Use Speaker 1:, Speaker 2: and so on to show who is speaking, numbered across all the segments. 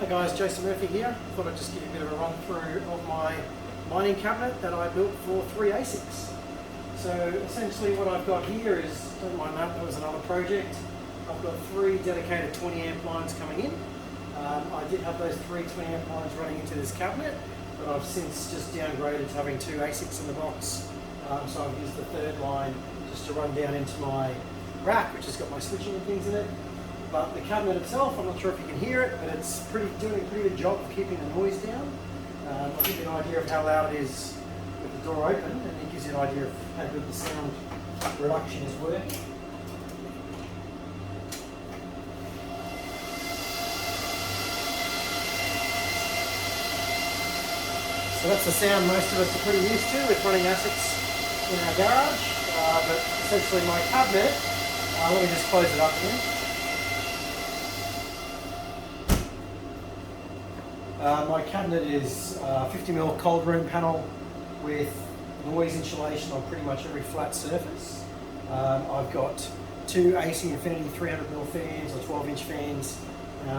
Speaker 1: Hi guys, Jason Murphy here. Thought I'd just give you a bit of a run through of my mining cabinet that I built for 3 ASICs. So essentially what I've got here is, don't mind that was another project. I've got 3 dedicated 20 amp lines coming in. I did have those 3 20 amp lines running into this cabinet, but I've since just downgraded to having 2 ASICs in the box. So I've used the 3rd line just to run down into my rack, which has got my switching and things in it. But the cabinet itself, I'm not sure if you can hear it, but it's doing a pretty good job of keeping the noise down. I'll give you an idea of how loud it is with the door open, and it gives you an idea of how good the sound reduction is working. So that's the sound most of us are pretty used to with running ASICs in our garage, but essentially my cabinet, let me just close it up again. My cabinet is 50mm cold room panel with noise insulation on pretty much every flat surface. I've got 2 AC Infinity 300mm fans or 12-inch fans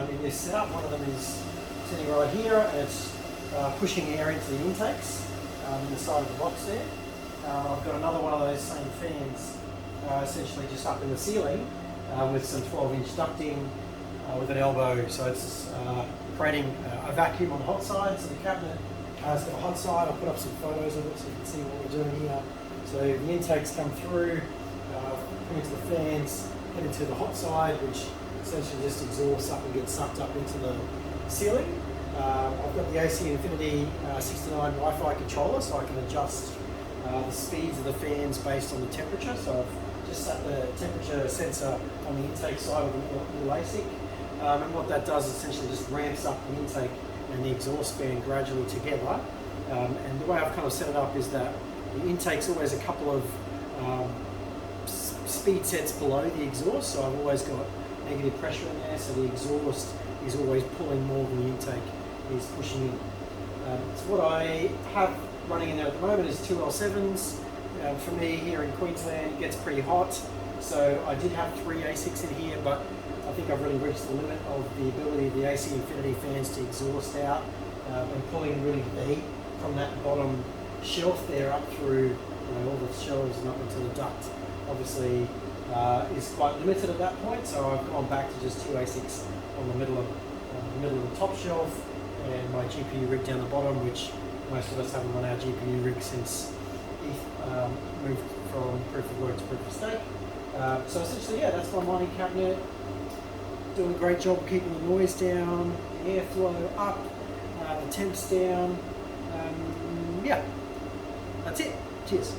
Speaker 1: in this setup. One of them is sitting right here, and it's pushing air into the intakes in the side of the box there. I've got another one of those same fans essentially just up in the ceiling with some 12-inch ducting with an elbow, so it's creating a vacuum on the hot side. So the cabinet has got a hot side. I'll put up some photos of it so you can see what we're doing here. So the intakes come through, come into the fans, head into the hot side, which essentially just exhausts up and gets sucked up into the ceiling. I've got the AC Infinity 69 Wi-Fi controller, so I can adjust the speeds of the fans based on the temperature. So I've just set the temperature sensor on the intake side of the little ASIC. And what that does is essentially just ramps up the intake and the exhaust fan gradually together. And the way I've kind of set it up is that the intake's always a couple of speed sets below the exhaust, so I've always got negative pressure in there, so the exhaust is always pulling more than the intake is pushing in. So what I have running in there at the moment is 2 L7s. For me here in Queensland, it gets pretty hot, so I did have 3 ASICs in here, but I think I've really reached the limit of the ability of the AC Infinity fans to exhaust out, and pulling really the heat from that bottom shelf there up through all the shelves and up into the duct. Obviously is quite limited at that point, so I've gone back to just 2 ASICs on the middle of the top shelf and my GPU rig down the bottom, which most of us haven't run our GPU rig since ETH moved from proof of work to proof of stake. So essentially, yeah, that's my mining cabinet. Doing a great job of keeping the noise down, the airflow up, the temps down. Yeah, that's it. Cheers.